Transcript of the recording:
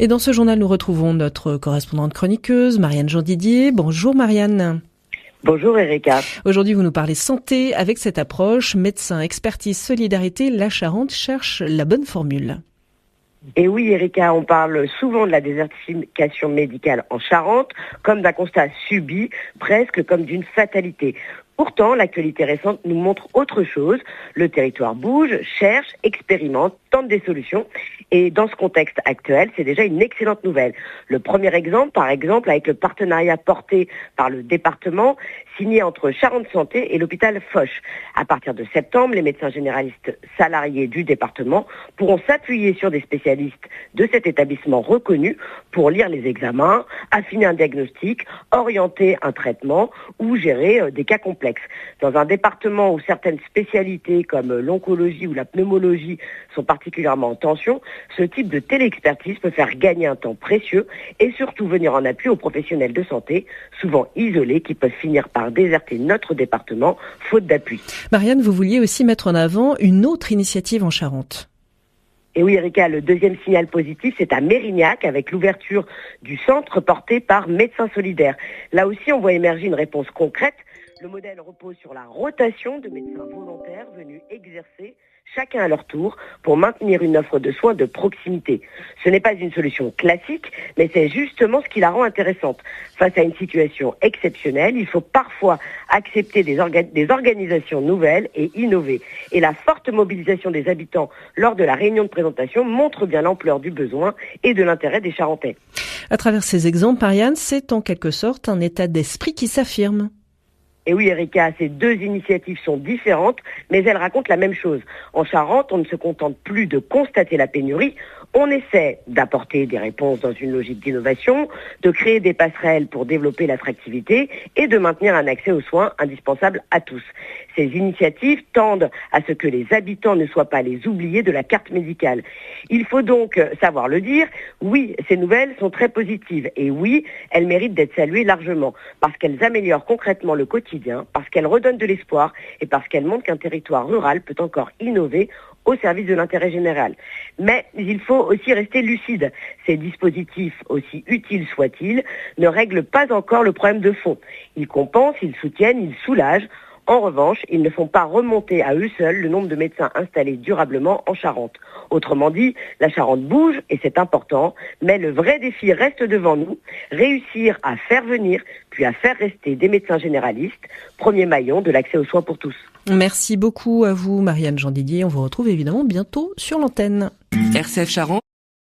Et dans ce journal, nous retrouvons notre correspondante chroniqueuse, Marianne Jean-Didier. Bonjour Marianne. Bonjour Erika. Aujourd'hui, vous nous parlez santé avec cette approche médecin, expertise, solidarité. La Charente cherche la bonne formule. Et oui Erika, on parle souvent de la désertification médicale en Charente comme d'un constat subi, presque comme d'une fatalité. Pourtant, l'actualité récente nous montre autre chose. Le territoire bouge, cherche, expérimente, tente des solutions. Et dans ce contexte actuel, c'est déjà une excellente nouvelle. Le premier exemple, par exemple, avec le partenariat porté par le département, signé entre Charente Santé et l'hôpital Foch. À partir de septembre, les médecins généralistes salariés du département pourront s'appuyer sur des spécialistes de cet établissement reconnu pour lire les examens, affiner un diagnostic, orienter un traitement ou gérer des cas complexes. Dans un département où certaines spécialités comme l'oncologie ou la pneumologie sont particulièrement en tension, ce type de téléexpertise peut faire gagner un temps précieux et surtout venir en appui aux professionnels de santé, souvent isolés, qui peuvent finir par déserter notre département faute d'appui. Marianne, vous vouliez aussi mettre en avant une autre initiative en Charente. Et oui Erika, le deuxième signal positif, c'est à Mérignac avec l'ouverture du centre porté par Médecins Solidaires. Là aussi, on voit émerger une réponse concrète. Le modèle repose sur la rotation de médecins volontaires venus exercer chacun à leur tour pour maintenir une offre de soins de proximité. Ce n'est pas une solution classique, mais c'est justement ce qui la rend intéressante. Face à une situation exceptionnelle, il faut parfois accepter des organisations nouvelles et innover. Et la forte mobilisation des habitants lors de la réunion de présentation montre bien l'ampleur du besoin et de l'intérêt des Charentais. À travers ces exemples, Marianne, c'est en quelque sorte un état d'esprit qui s'affirme. Et oui Erika, ces deux initiatives sont différentes, mais elles racontent la même chose. En Charente, on ne se contente plus de constater la pénurie, on essaie d'apporter des réponses dans une logique d'innovation, de créer des passerelles pour développer l'attractivité et de maintenir un accès aux soins indispensable à tous. Ces initiatives tendent à ce que les habitants ne soient pas les oubliés de la carte médicale. Il faut donc savoir le dire, oui, ces nouvelles sont très positives et oui, elles méritent d'être saluées largement parce qu'elles améliorent concrètement le quotidien, parce qu'elles redonnent de l'espoir et parce qu'elles montrent qu'un territoire rural peut encore innover au service de l'intérêt général. Mais il faut aussi rester lucide. Ces dispositifs, aussi utiles soient-ils, ne règlent pas encore le problème de fond. Ils compensent, ils soutiennent, ils soulagent. En revanche, ils ne font pas remonter à eux seuls le nombre de médecins installés durablement en Charente. Autrement dit, la Charente bouge et c'est important, mais le vrai défi reste devant nous, réussir à faire venir puis à faire rester des médecins généralistes, premier maillon de l'accès aux soins pour tous. Merci beaucoup à vous Marianne Jean-Didier, on vous retrouve évidemment bientôt sur l'antenne. RCF Charente.